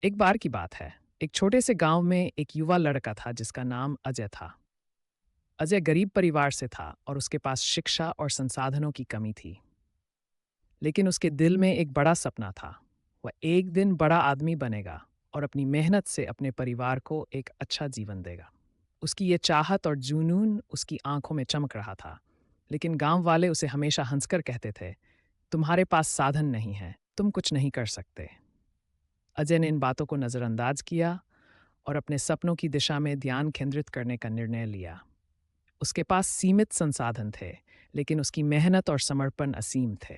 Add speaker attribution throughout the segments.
Speaker 1: एक बार की बात है। एक छोटे से गांव में एक युवा लड़का था जिसका नाम अजय था। अजय गरीब परिवार से था और उसके पास शिक्षा और संसाधनों की कमी थी। लेकिन उसके दिल में एक बड़ा सपना था। वह एक दिन बड़ा आदमी बनेगा और अपनी मेहनत से अपने परिवार को एक अच्छा जीवन देगा। उसकी ये चाहत और जुनून उसकी आंखों में चमक रहा था। लेकिन गांव वाले उसे हमेशा हंसकर कहते थे, तुम्हारे पास साधन नहीं है, तुम कुछ नहीं कर सकते। अजय ने इन बातों को नज़रअंदाज किया और अपने सपनों की दिशा में ध्यान केंद्रित करने का निर्णय लिया। उसके पास सीमित संसाधन थे, लेकिन उसकी मेहनत और समर्पण असीम थे।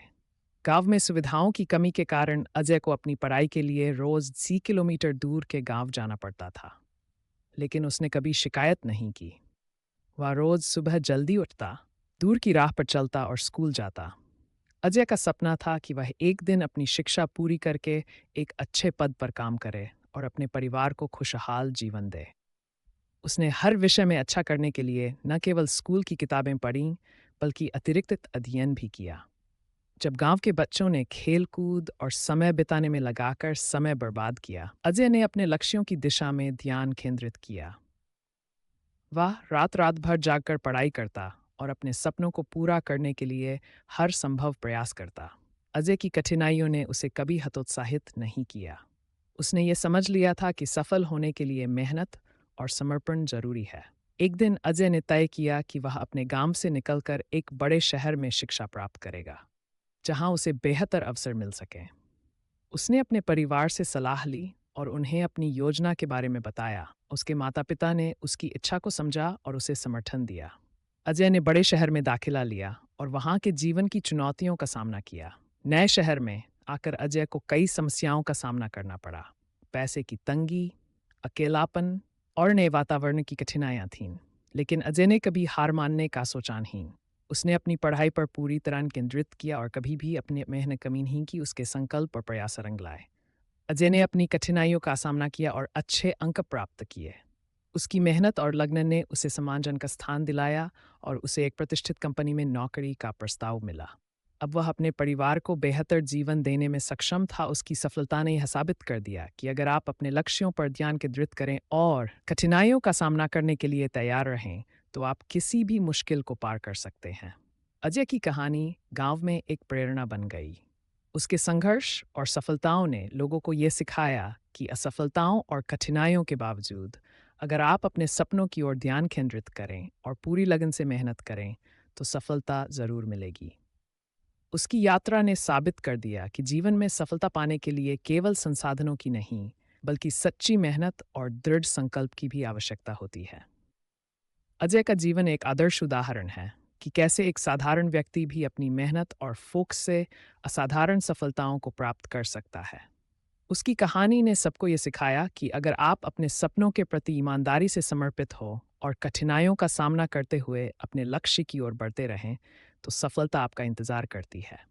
Speaker 1: गांव में सुविधाओं की कमी के कारण अजय को अपनी पढ़ाई के लिए रोज 30 किलोमीटर दूर के गांव जाना पड़ता था। लेकिन उसने कभी शिकायत नहीं की। वह रोज सुबह जल्दी उठता, दूर की राह पर चलता और स्कूल जाता। अजय का सपना था कि वह एक दिन अपनी शिक्षा पूरी करके एक अच्छे पद पर काम करे और अपने परिवार को खुशहाल जीवन दे। उसने हर विषय में अच्छा करने के लिए न केवल स्कूल की किताबें पढ़ीं, बल्कि अतिरिक्त अध्ययन भी किया। जब गांव के बच्चों ने खेल कूद और समय बिताने में लगाकर समय बर्बाद किया, अजय ने अपने लक्ष्यों की दिशा में ध्यान केंद्रित किया। वह रात रात भर जागकर पढ़ाई करता और अपने सपनों को पूरा करने के लिए हर संभव प्रयास करता। अजय की कठिनाइयों ने उसे कभी हतोत्साहित नहीं किया। उसने ये समझ लिया था कि सफल होने के लिए मेहनत और समर्पण जरूरी है। एक दिन अजय ने तय किया कि वह अपने गांव से निकलकर एक बड़े शहर में शिक्षा प्राप्त करेगा, जहां उसे बेहतर अवसर मिल सके। उसने अपने परिवार से सलाह ली और उन्हें अपनी योजना के बारे में बताया। उसके माता-पिता ने उसकी इच्छा को समझा और उसे समर्थन दिया। अजय ने बड़े शहर में दाखिला लिया और वहां के जीवन की चुनौतियों का सामना किया। नए शहर में आकर अजय को कई समस्याओं का सामना करना पड़ा। पैसे की तंगी, अकेलापन और नए वातावरण की कठिनाइयां थीं। लेकिन अजय ने कभी हार मानने का सोचा नहीं। उसने अपनी पढ़ाई पर पूरी तरह केंद्रित किया और कभी भी अपनी मेहनत कमी नहीं की। उसके संकल्प और प्रयास रंग लाए। अजय ने अपनी कठिनाइयों का सामना किया और अच्छे अंक प्राप्त किए। उसकी मेहनत और लगन ने उसे सम्मानजनक का स्थान दिलाया और उसे एक प्रतिष्ठित कंपनी में नौकरी का प्रस्ताव मिला। अब वह अपने परिवार को बेहतर जीवन देने में सक्षम था। उसकी सफलता ने यह साबित कर दिया कि अगर आप अपने लक्ष्यों पर ध्यान केंद्रित करें और कठिनाइयों का सामना करने के लिए तैयार रहें, तो आप किसी भी मुश्किल को पार कर सकते हैं। अजय की कहानी गांव में एक प्रेरणा बन गई। उसके संघर्ष और सफलताओं ने लोगों को ये सिखाया कि असफलताओं और कठिनाइयों के बावजूद अगर आप अपने सपनों की ओर ध्यान केंद्रित करें और पूरी लगन से मेहनत करें, तो सफलता ज़रूर मिलेगी। उसकी यात्रा ने साबित कर दिया कि जीवन में सफलता पाने के लिए केवल संसाधनों की नहीं, बल्कि सच्ची मेहनत और दृढ़ संकल्प की भी आवश्यकता होती है। अजय का जीवन एक आदर्श उदाहरण है कि कैसे एक साधारण व्यक्ति भी अपनी मेहनत और फोकस से असाधारण सफलताओं को प्राप्त कर सकता है। उसकी कहानी ने सबको ये सिखाया कि अगर आप अपने सपनों के प्रति ईमानदारी से समर्पित हो और कठिनाइयों का सामना करते हुए अपने लक्ष्य की ओर बढ़ते रहें, तो सफलता आपका इंतजार करती है।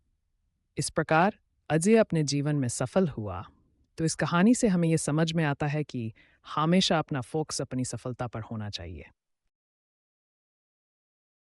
Speaker 1: इस प्रकार अजय अपने जीवन में सफल हुआ। तो इस कहानी से हमें ये समझ में आता है कि हमेशा अपना फोकस अपनी सफलता पर होना चाहिए।